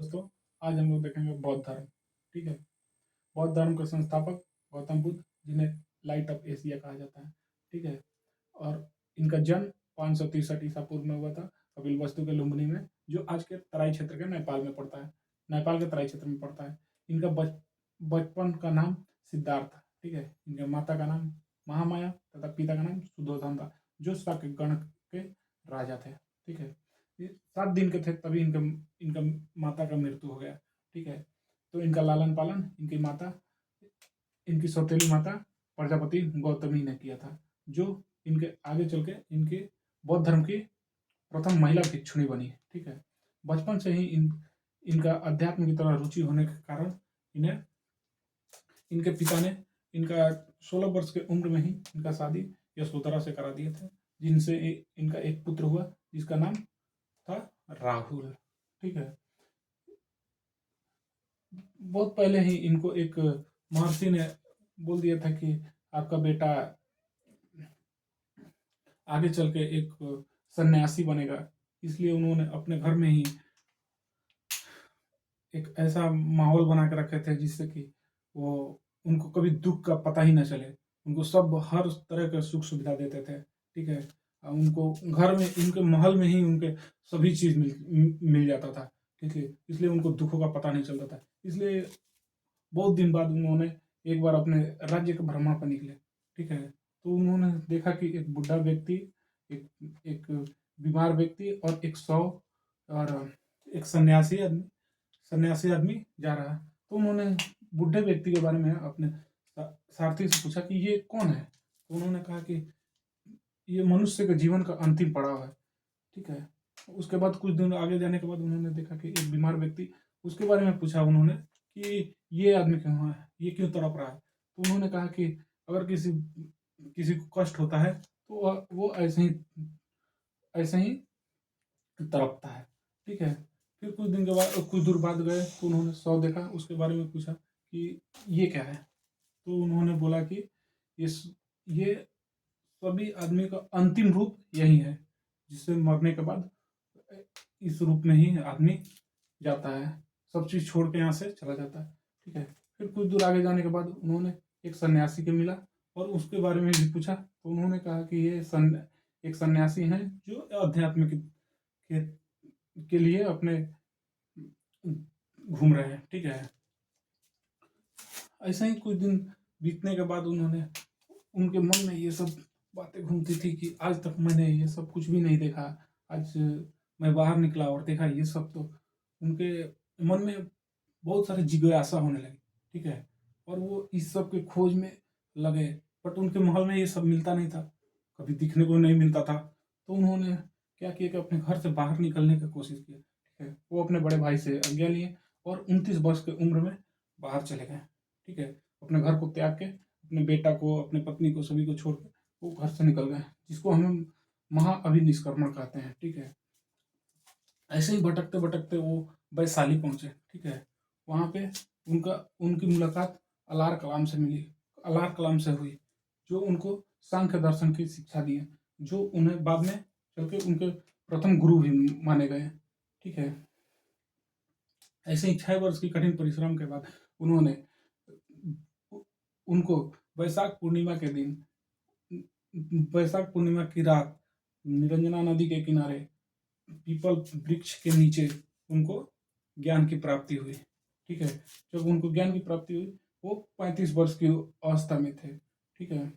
दोस्तों, आज हम लोग देखेंगे बौद्ध धर्म। ठीक है। बौद्ध धर्म के संस्थापक गौतम बुद्ध, जिन्हें लाइट ऑफ एशिया कहा जाता है। ठीक है। और इनका जन्म 563 ईसा पूर्व में हुआ था कपिलवस्तु के लुम्बिनी में, जो आज के तराई क्षेत्र के नेपाल में पड़ता है। नेपाल के तराई क्षेत्र में पड़ता है। इनका बचपन का नाम सिद्धार्थ था। ठीक है। इनके माता का नाम महामाया तथा पिता का नाम सुधोधन था, जो शाक्य गण के राजा थे। ठीक है। ये 7 दिन के थे तभी इनका इनका माता का मृत्यु हो गया। ठीक है। तो इनका लालन पालन इनकी सौतेली माता प्रजापति गौतमी ने किया था, जो इनके आगे चल के इनके बौद्ध धर्म की प्रथम महिला भिक्षुणी बनी। ठीक है। बचपन से ही इनका अध्यात्म की तरह रुचि होने के कारण इन्हें इनके पिता ने इनका 16 वर्ष के उम्र में ही इनका शादी यशोधरा से करा दिए थे, जिनसे इनका एक पुत्र हुआ, जिसका नाम था राहुल। ठीक है। बहुत पहले ही इनको एक महर्षि ने बोल दिया था कि आपका बेटा आगे चल के एक सन्यासी बनेगा, इसलिए उन्होंने अपने घर में ही एक ऐसा माहौल बना के रखे थे जिससे कि वो उनको कभी दुख का पता ही न चले। उनको सब हर तरह का सुख सुविधा देते थे। ठीक है। उनको घर में इनके महल में ही उनके सभी चीज मिल जाता था। ठीक है। इसलिए उनको दुखों का पता नहीं चलता था। इसलिए बहुत दिन बाद उन्होंने एक बार अपने राज्य के भ्रमण पर निकले। ठीक है। तो उन्होंने देखा कि एक बुढ़ा व्यक्ति, एक एक बीमार व्यक्ति और एक सौ और एक सन्यासी आदमी जा रहा है। तो उन्होंने बुढ़े व्यक्ति के बारे में अपने सारथी से पूछा कि ये कौन है। तो उन्होंने कहा कि ये मनुष्य के जीवन का अंतिम पड़ाव है। ठीक है। उसके बाद कुछ दिन आगे जाने के बाद उन्होंने देखा कि एक बीमार व्यक्ति, उसके बारे में पूछा उन्होंने कि ये आदमी क्यों है, ये क्यों तड़प रहा है। तो उन्होंने कहा कि अगर किसी किसी को कष्ट होता है तो वो ऐसे ही तड़पता है। ठीक है। फिर कुछ दिन के बाद कुछ दूर बाद गए तो उन्होंने शव देखा, उसके बारे में पूछा कि ये क्या है। तो उन्होंने बोला कि ये सभी आदमी का अंतिम रूप यही है, जिससे मरने के बाद इस रूप में ही आदमी जाता है, सब चीज छोड़ के यहाँ से चला जाता है। ठीक है। फिर कुछ दूर आगे जाने के बाद उन्होंने एक सन्यासी के मिला और उसके बारे में भी पूछा। तो उन्होंने कहा कि ये एक सन्यासी हैं जो अध्यात्म के लिए अपने घूम रहे हैं। ठीक है। ऐसे ही कुछ दिन बीतने के बाद उनके मन में ये सब बातें घूमती थी कि आज तक मैंने ये सब कुछ भी नहीं देखा। आज मैं बाहर निकला और देखा ये सब। तो उनके मन में बहुत सारी जिज्ञासा होने लगी। ठीक है। और वो इस सब के खोज में लगे, बट उनके महल में ये सब मिलता नहीं था, कभी दिखने को नहीं मिलता था। तो उन्होंने क्या किया कि अपने घर से बाहर निकलने की कोशिश की। ठीक है। वो अपने बड़े भाई से आज्ञा लिए और 29 वर्ष की उम्र में बाहर चले गए। ठीक है। अपने घर को त्याग के, अपने बेटा को, अपने पत्नी को, सभी को छोड़ के वो घर से निकल गए, जिसको हम महाअभिनिष्क्रमण कहते हैं। ठीक है। ऐसे ही भटकते भटकते वो वैशाली पहुंचे। ठीक है। वहां पे उनकी मुलाकात अलार कलाम से मिली, अलार कलाम से हुई, जो उनको सांख्य दर्शन की शिक्षा दिए, जो उन्हें बाद में चल के उनके प्रथम गुरु भी माने गए। ठीक है। ऐसे ही 6 वर्ष की कठिन परिश्रम के बाद उन्होंने उनको वैशाख पूर्णिमा की रात निरंजना नदी के किनारे पीपल वृक्ष के नीचे उनको ज्ञान की प्राप्ति हुई। ठीक है। जब उनको ज्ञान की प्राप्ति हुई, वो 35 वर्ष की अवस्था में थे। ठीक है।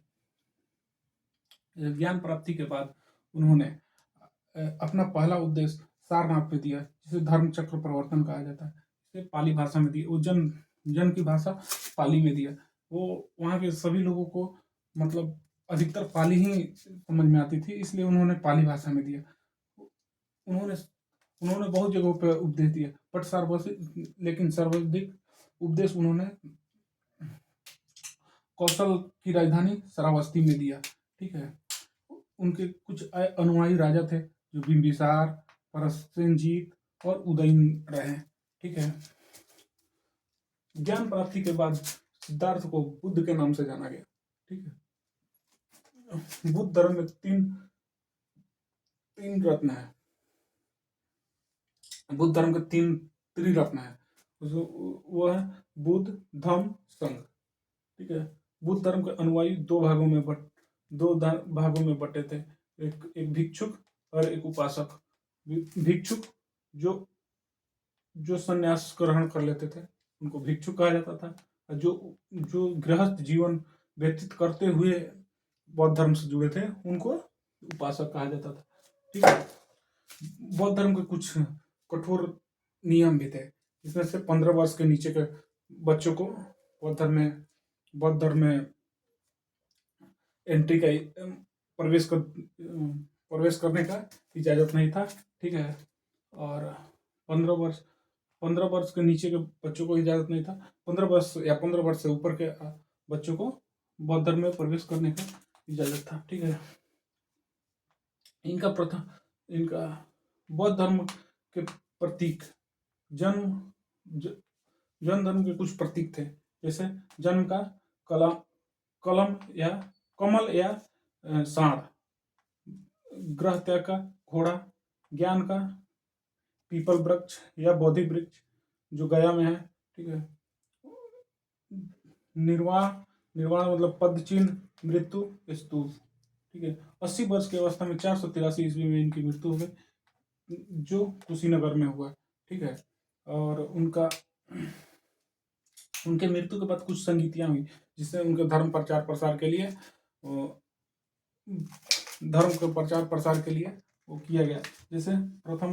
ज्ञान प्राप्ति के बाद उन्होंने अपना पहला उपदेश सारनाथ पे दिया, जिसे धर्म चक्र प्रवर्तन कहा जाता है। इसे पाली भाषा में दिया। वो जन की भाषा पाली में दिया। वो वहाँ के सभी लोगों को मतलब अधिकतर पाली ही समझ में आती थी, इसलिए उन्होंने पाली भाषा में दिया। उन्होंने उन्होंने बहुत जगहों पर उपदेश दिया, लेकिन सर्वाधिक उपदेश उन्होंने कौशल की राजधानी श्रावस्ती में दिया। ठीक है। उनके कुछ अनुयायी राजा थे, जो बिंबिसार, परसेनजीत और उदयन रहे। ठीक है। ज्ञान प्राप्ति के बाद सिद्धार्थ को बुद्ध के नाम से जाना गया। ठीक है। बुद्ध धर्म में तीन रत्न है। बुद्ध धर्म के त्रिरत्न है, वो है बुद्ध धम्म संघ। ठीक है, बुद्ध धर्म के अनुयायी दो भागों में बटे थे, एक भिक्षुक और एक उपासक। भिक्षुक जो जो संन्यास ग्रहण कर लेते थे उनको भिक्षुक कहा जाता था, और जो जो गृहस्थ जीवन व्यतीत करते हुए बौद्ध धर्म से जुड़े थे उनको उपासक कहा जाता था। ठीक है, बौद्ध धर्म के कुछ कठोर नियम भी थे, इसमें से 15 वर्ष के नीचे के बच्चों को बौद्ध धर्म में एंट्री का प्रवेश करने का इजाजत नहीं था। ठीक है, और 15 वर्ष के नीचे के बच्चों को इजाजत नहीं था। 15 वर्ष या 15 वर्ष से ऊपर के बच्चों को बौद्ध धर्म में प्रवेश करने का इजाजत था। ठीक है, इनका बौद्ध धर्म के प्रतीक जन्म धर्म के कुछ प्रतीक थे, जैसे जन्म का कमल या सांड, ग्रह त्याग का घोड़ा, ज्ञान का पीपल वृक्ष या बोधि वृक्ष जो गया में है। ठीक है, निर्वाण मतलब पद चिन्ह, मृत्यु स्तूप। ठीक है, 80 वर्ष की अवस्था में 483 ईस्वी में इनकी मृत्यु हो गई, जो कुशीनगर में हुआ। ठीक है, और उनके मृत्यु के बाद कुछ संगीतियां हुई, जिससे उनके धर्म प्रचार प्रसार के लिए वो किया गया। जैसे प्रथम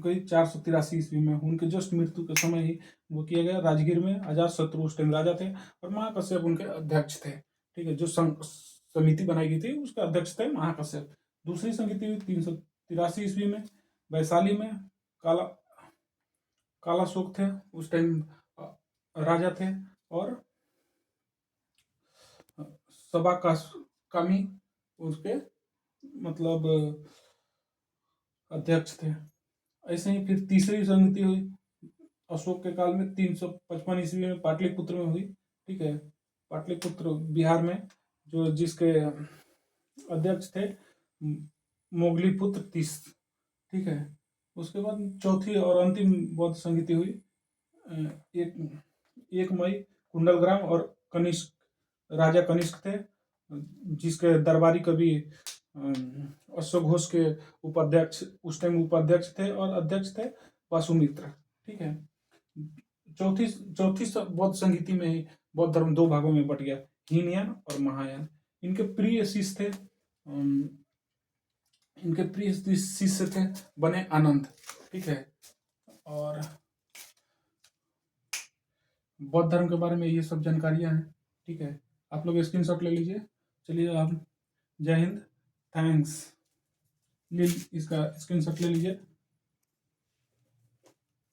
गई 483 ईस्वी में, उनके जस्ट मृत्यु के समय ही वो किया गया। राजगीर में अजातशत्रु उस टाइम राजा थे और महाकश्यप उनके अध्यक्ष थे। ठीक है, जो समिति बनाई गई थी उसके अध्यक्ष थे महाकश्यप। दूसरी संगीति हुई 383 ईस्वी में वैशाली में। कालाशोक थे उस टाइम राजा थे, और सबा कामी उसके मतलब अध्यक्ष थे। ऐसे ही फिर तीसरी संगति हुई अशोक के काल में 355 ईस्वी में पाटलिपुत्र में हुई। ठीक है, पाटलिपुत्र बिहार में, जो जिसके अध्यक्ष थे मोगलीपुत्र तीस। ठीक है, उसके बाद चौथी और अंतिम बौद्ध संगति हुई 1 मई कुंडलग्राम, और राजा कनिष्क थे, जिसके दरबारी कवि अश्वघोष घोष के उस टाइम उपाध्यक्ष थे, और अध्यक्ष थे वासुमित्र। ठीक है, चौथी बौद्ध संगीति में बौद्ध धर्म 2 भागों में बट गया, हीनयान और महायान। इनके प्रिय शिष्य थे बने आनंद। ठीक है, और बौद्ध धर्म के बारे में ये सब जानकारियां हैं। ठीक है, आप लोग स्क्रीनशॉट ले लीजिए। चलिए, आप जय हिंद, थैंक्स, इसका स्क्रीनशॉट ले लीजिए।